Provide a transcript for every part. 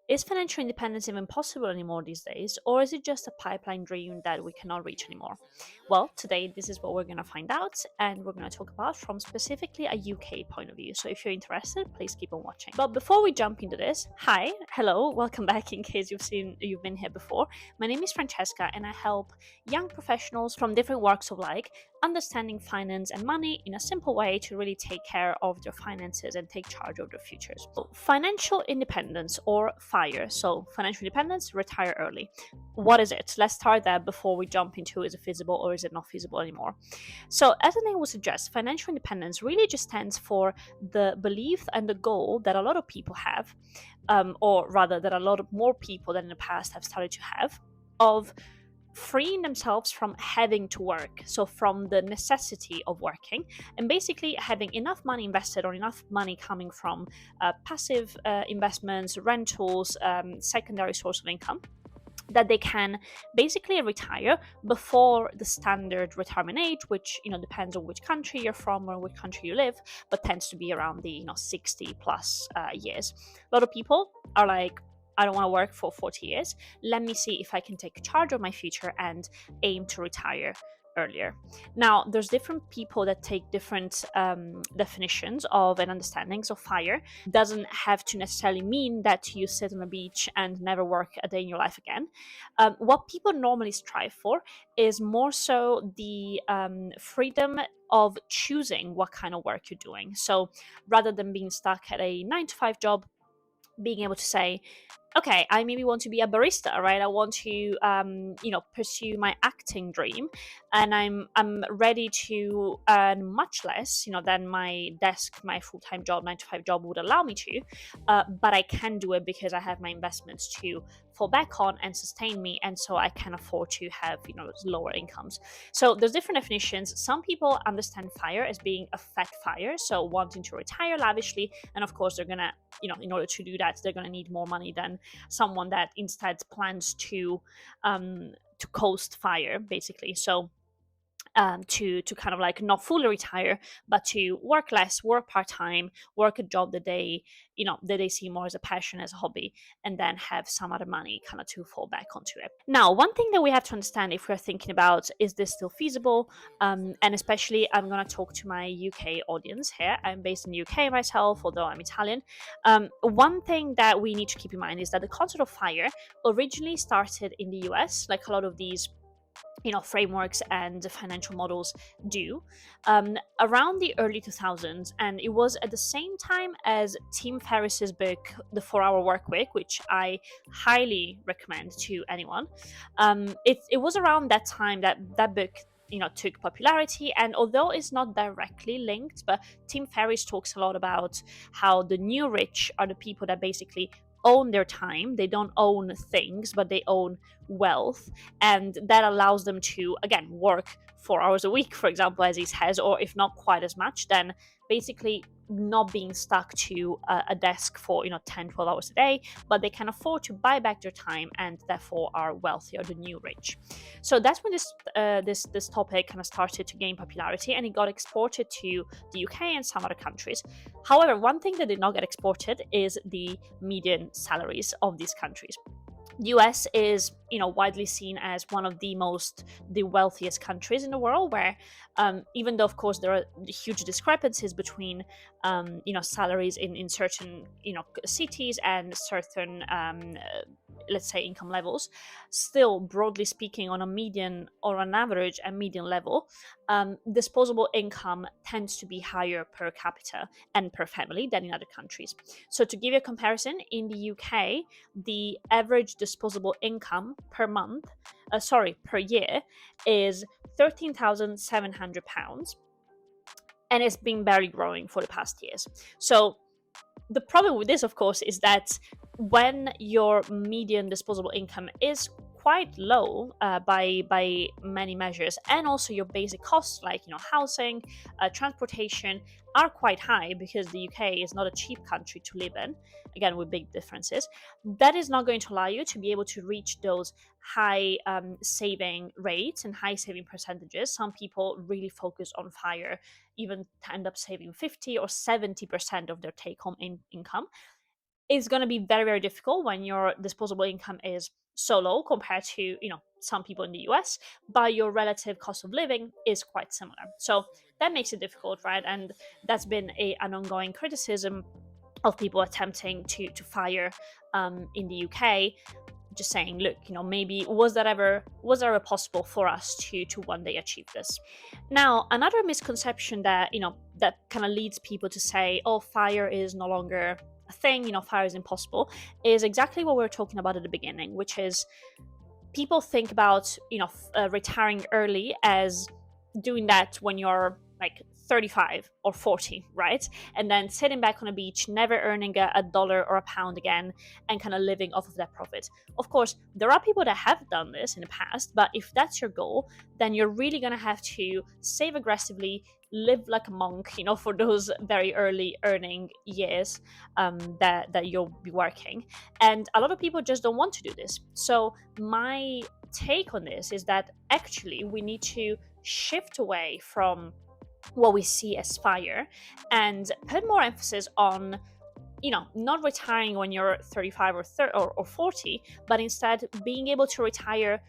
Is financial independence even possible anymore these days, or is it just a pipeline dream that we cannot reach anymore? Well, today this is what we're going to find out, and we're going to talk about from specifically a UK point of view. So if you're interested, please keep on watching. But before we jump into this, hi, hello, welcome back in case you've been here before. My name is Francesca, and I help young professionals from different walks of life understanding finance and money in a simple way to really take care of their finances and take charge of their futures. So, financial independence or FIRE. So, financial independence, retire early. What is it? Let's start there before we jump into is it feasible or is it not feasible anymore. So, as the name would suggest, financial independence really just stands for the belief and the goal that a lot of people have, or rather, that a lot of more people than in the past have started to have, of freeing themselves from having to work, so from the necessity of working, and basically having enough money invested or enough money coming from passive investments, rentals, secondary source of income, that they can basically retire before the standard retirement age, which depends on which country you're from or which country you live, but tends to be around the 60 plus years. A lot of people are like, I don't want to work for 40 years. Let me see if I can take charge of my future and aim to retire earlier. Now, there's different people that take different definitions of and understandings of FIRE. Doesn't have to necessarily mean that you sit on a beach and never work a day in your life again. What people normally strive for is more so the freedom of choosing what kind of work you're doing. So rather than being stuck at a 9 to 5 job, being able to say, okay, I maybe want to be a barista, right? I want to, pursue my acting dream, and I'm ready to earn much less, than my full time job, 9 to 5 job would allow me to, but I can do it because I have my investments to fall back on and sustain me, and so I can afford to have, lower incomes. So there's different definitions. Some people understand FIRE as being a fat FIRE, so wanting to retire lavishly, and of course they're gonna, in order to do that, they're gonna need more money than someone that instead plans to coast FIRE, basically. So to kind of like not fully retire, but to work less, work part-time, work a job that they see more as a passion, as a hobby, and then have some other money kind of to fall back onto it. Now, one thing that we have to understand if we're thinking about, is this still feasible, and especially I'm going to talk to my UK audience here. I'm based in the UK myself, although I'm Italian. One thing that we need to keep in mind is that the concept of FIRE originally started in the US, like a lot of these frameworks and financial models do, around the early 2000s, and it was at the same time as Tim Ferriss's book The 4 Hour Work Week, which I highly recommend to anyone. It was around that time that book took popularity, and although it's not directly linked, but Tim Ferriss talks a lot about how the new rich are the people that basically own their time. They don't own things, but they own wealth, and that allows them to, again, work 4 hours a week, for example, as he says, or if not quite as much, then basically not being stuck to a desk for 10, 12 hours a day, but they can afford to buy back their time and therefore are wealthier, the new rich. So that's when this topic kind of started to gain popularity, and it got exported to the UK and some other countries. However, one thing that did not get exported is the median salaries of these countries. US is widely seen as one of the wealthiest countries in the world, where even though of course there are huge discrepancies between salaries in certain cities and certain let's say income levels, still broadly speaking, on a median or an average and median level, disposable income tends to be higher per capita and per family than in other countries. So to give you a comparison, in the UK, the average disposable income per year is £13,700, and it's been barely growing for the past years. So the problem with this, of course, is that when your median disposable income is quite low by many measures, and also your basic costs like housing, transportation are quite high, because the UK is not a cheap country to live in, again with big differences, that is not going to allow you to be able to reach those high saving rates and high saving percentages. Some people really focus on FIRE, even end up saving 50 or 70% of their take home income. it's going to be very, very difficult when your disposable income is so low compared to, some people in the US, but your relative cost of living is quite similar. So that makes it difficult, right? And that's been an ongoing criticism of people attempting to fire in the UK, just saying, look, maybe was that ever possible for us to one day achieve this? Now, another misconception that that kind of leads people to say, oh, fire is no longer a thing, fire is impossible, is exactly what we were talking about at the beginning, which is people think about retiring early as doing that when you're like 35 or 40, right? And then sitting back on a beach, never earning a dollar or a pound again, and kind of living off of that profit. Of course, there are people that have done this in the past, but if that's your goal, then you're really going to have to save aggressively, live like a monk, for those very early earning years that you'll be working. And a lot of people just don't want to do this. So my take on this is that actually we need to shift away from what we see as fire and put more emphasis on not retiring when you're 35 or 30 or 40, but instead being able to retire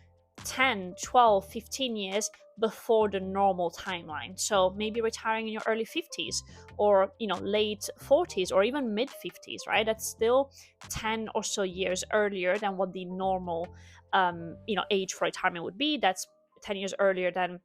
10, 12, 15 years before the normal timeline. So maybe retiring in your early 50s or late 40s or even mid 50s, right? That's still 10 or so years earlier than what the normal age for retirement would be. That's 10 years earlier than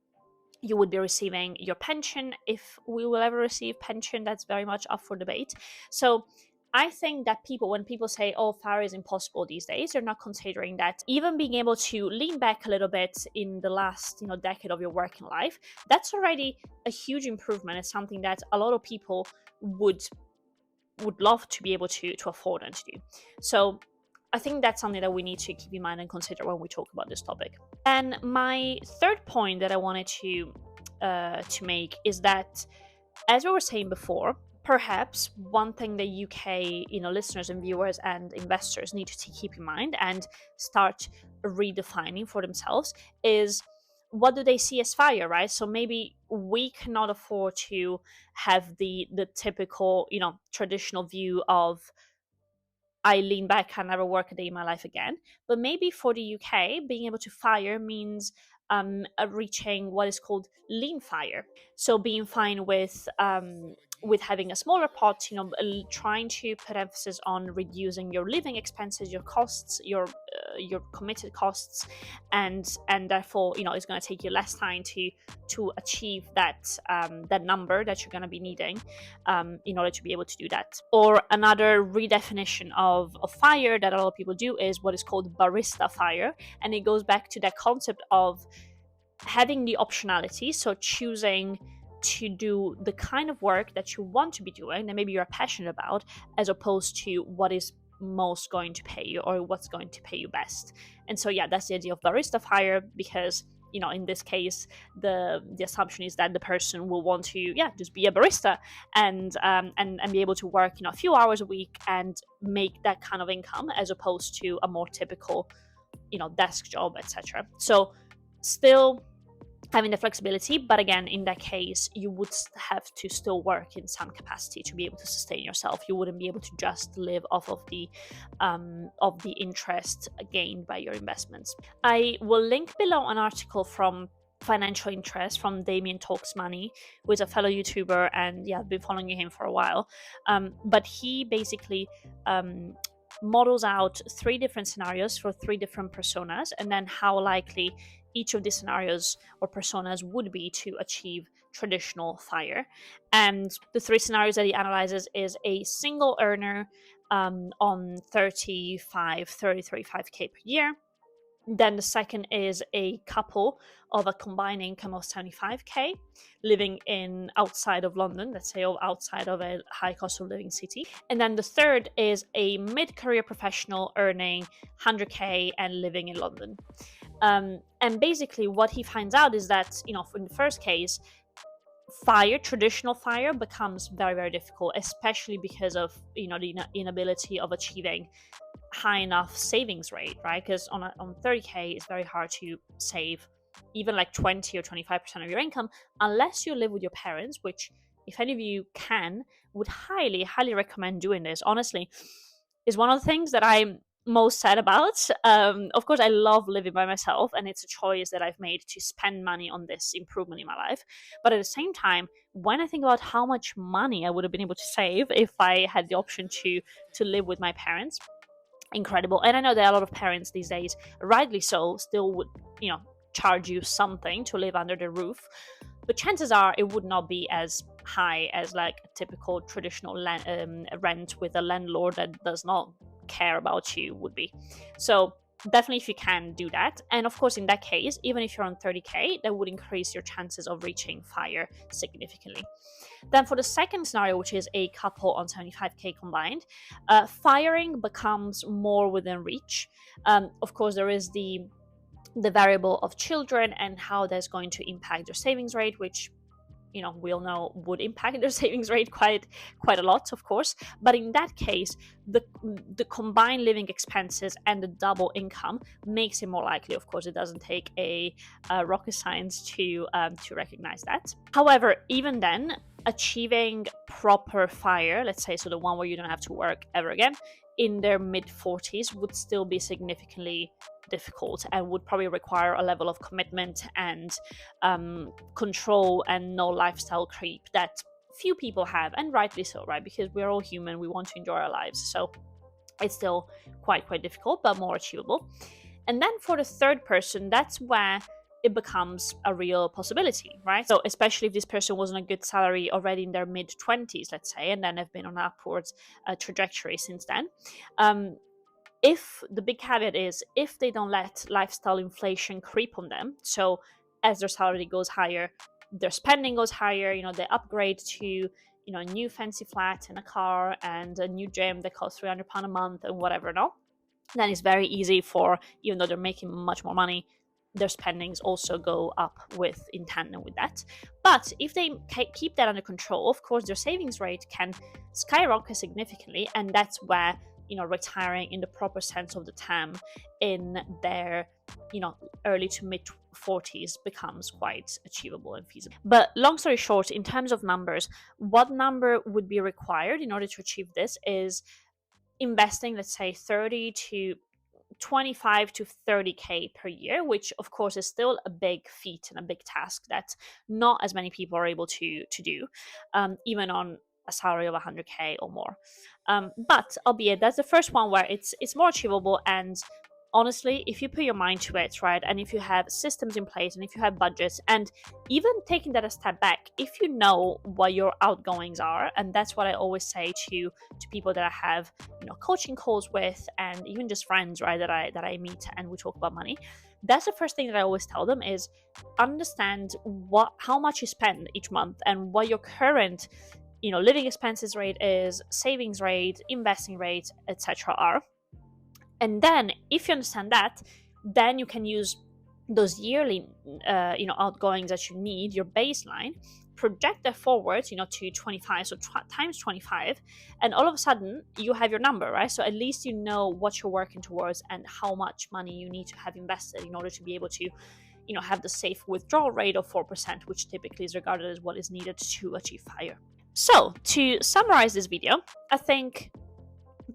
you would be receiving your pension, if we will ever receive pension. That's very much up for debate. So I think that when people say, oh, fire is impossible these days, they're not considering that even being able to lean back a little bit in the last decade of your working life, that's already a huge improvement. It's something that a lot of people would love to be able to afford and to do. So I think that's something that we need to keep in mind and consider when we talk about this topic. And my third point that I wanted to make is that, as we were saying before, perhaps one thing that UK listeners and viewers and investors need to keep in mind and start redefining for themselves is, what do they see as fire, right? So maybe we cannot afford to have the typical traditional view of, I lean back, I never work a day in my life again. But maybe for the UK, being able to fire means reaching what is called lean fire. So being fine with having a smaller pot, trying to put emphasis on reducing your living expenses, your costs, your committed costs, and therefore it's going to take you less time to achieve that number that you're going to be needing in order to be able to do that. Or another redefinition of fire that a lot of people do is what is called barista fire, and it goes back to that concept of having the optionality, so choosing to do the kind of work that you want to be doing, that maybe you're passionate about, as opposed to what is most going to pay you or what's going to pay you best. And so that's the idea of barista fire, because in this case the assumption is that the person will want to just be a barista and be able to work a few hours a week and make that kind of income, as opposed to a more typical desk job, etc. So still having the flexibility, but again, in that case, you would have to still work in some capacity to be able to sustain yourself. You wouldn't be able to just live off of the interest gained by your investments. I will link below an article from Financial Interest from Damien Talks Money, who is a fellow YouTuber, and I've been following him for a while. But he basically models out 3 different scenarios for 3 different personas, and then how likely each of these scenarios or personas would be to achieve traditional fire. And the 3 scenarios that he analyzes is a single earner on 35k per year. Then the second is a couple of a combined income of 75k, living in outside of London, let's say, or outside of a high cost of living city. And then the third is a mid-career professional earning 100k and living in London. And basically what he finds out is that, in the first case, traditional fire becomes very, very difficult, especially because of, the inability of achieving high enough savings rate, right? Because on 30k, it's very hard to save even like 20 or 25% of your income, unless you live with your parents, which, if any of you can, would highly, highly recommend doing this. Honestly, is one of the things that I'm most sad about. Of course, I love living by myself, and it's a choice that I've made to spend money on this improvement in my life. But at the same time, when I think about how much money I would have been able to save if I had the option to live with my parents, incredible. And I know there are a lot of parents these days, rightly so, still would, charge you something to live under the roof, but chances are it would not be as high as like a typical traditional rent with a landlord that does not care about you would be. So definitely, if you can, do that. And of course, in that case, even if you're on 30k, that would increase your chances of reaching fire significantly. Then for the second scenario, which is a couple on 75k combined, firing becomes more within reach. Of course, there is the variable of children and how that's going to impact their savings rate, which we all know would impact their savings rate quite a lot, of course. But in that case, the combined living expenses and the double income makes it more likely. Of course, it doesn't take a rocket science to recognize that. However, even then, achieving proper fire, let's say, so the one where you don't have to work ever again, in their mid 40s would still be significantly difficult and would probably require a level of commitment and control and no lifestyle creep that few people have, and rightly so, right? Because we're all human, we want to enjoy our lives. So it's still quite difficult, but more achievable. And then for the third person, that's where it becomes a real possibility, right? So especially if this person was on a good salary already in their mid 20s, let's say, and then have been on an upwards trajectory since then. If the big caveat is if they don't let lifestyle inflation creep on them, so as their salary goes higher, their spending goes higher, they upgrade to a new fancy flat and a car and a new gym that costs £300 a month and whatever, no, then it's very easy for, even though they're making much more money, their spendings also go up in tandem with that. But if they keep that under control, of course, their savings rate can skyrocket significantly, and that's where retiring in the proper sense of the term in their early to mid 40s becomes quite achievable and feasible. But long story short, in terms of numbers, what number would be required in order to achieve this is investing, let's say, 30 to 25 to 30k per year, which of course is still a big feat and a big task that not as many people are able to do, even on a salary of 100k or more. But albeit that's the first one where it's more achievable, and honestly, if you put your mind to it, right, and if you have systems in place and if you have budgets, and even taking that a step back, if you know what your outgoings are, and that's what I always say to people that I have coaching calls with, and even just friends, right, that I meet and we talk about money. That's the first thing that I always tell them is understand how much you spend each month and what your current living expenses rate is, savings rate, investing rate, etc. are. And then if you understand that, then you can use those yearly outgoings that you need, your baseline, project that forward to 25, so times 25, and all of a sudden you have your number, right? So at least you know what you're working towards and how much money you need to have invested in order to be able to have the safe withdrawal rate of 4%, which typically is regarded as what is needed to achieve FIRE. So to summarize this video, I think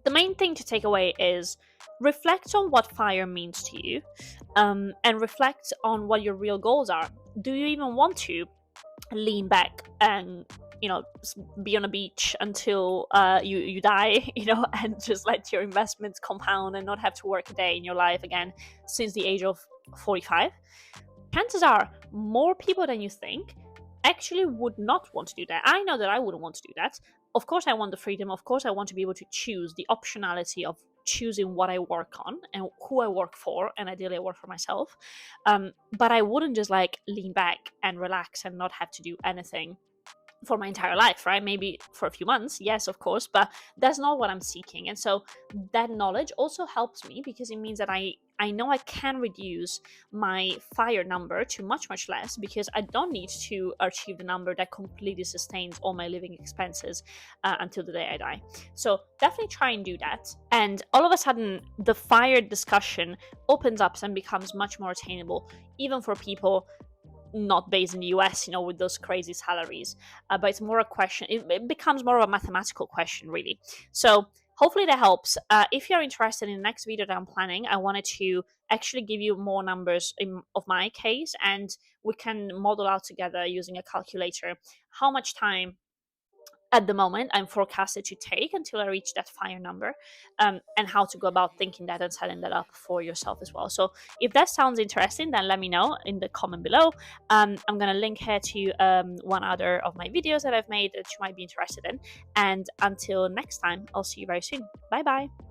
the main thing to take away is reflect on what FIRE means to you, and reflect on what your real goals are. Do you even want to lean back and be on a beach until you die, and just let your investments compound and not have to work a day in your life again since the age of 45? Chances are more people than you think actually would not want to do that. I know that I wouldn't want to do that. Of course, I want the freedom. Of course, I want to be able to choose the optionality of choosing what I work on and who I work for, and ideally I work for myself. But I wouldn't just lean back and relax and not have to do anything for my entire life, right? Maybe for a few months, yes, of course, but that's not what I'm seeking. And so that knowledge also helps me because it means that I know I can reduce my FIRE number to much less, because I don't need to achieve the number that completely sustains all my living expenses until the day I die. So definitely try and do that. And all of a sudden, the FIRE discussion opens up and becomes much more attainable, even for people not based in the US, with those crazy salaries. But it's more a question, it becomes more of a mathematical question, really. So hopefully that helps. If you're interested in the next video that I'm planning, I wanted to actually give you more numbers of my case, and we can model out together using a calculator how much time at the moment I'm forecasted to take until I reach that fire number, and how to go about thinking that and setting that up for yourself as well. So if that sounds interesting, then let me know in the comment below. I'm gonna link here to one other of my videos that I've made that you might be interested in. And until next time, I'll see you very soon. Bye bye.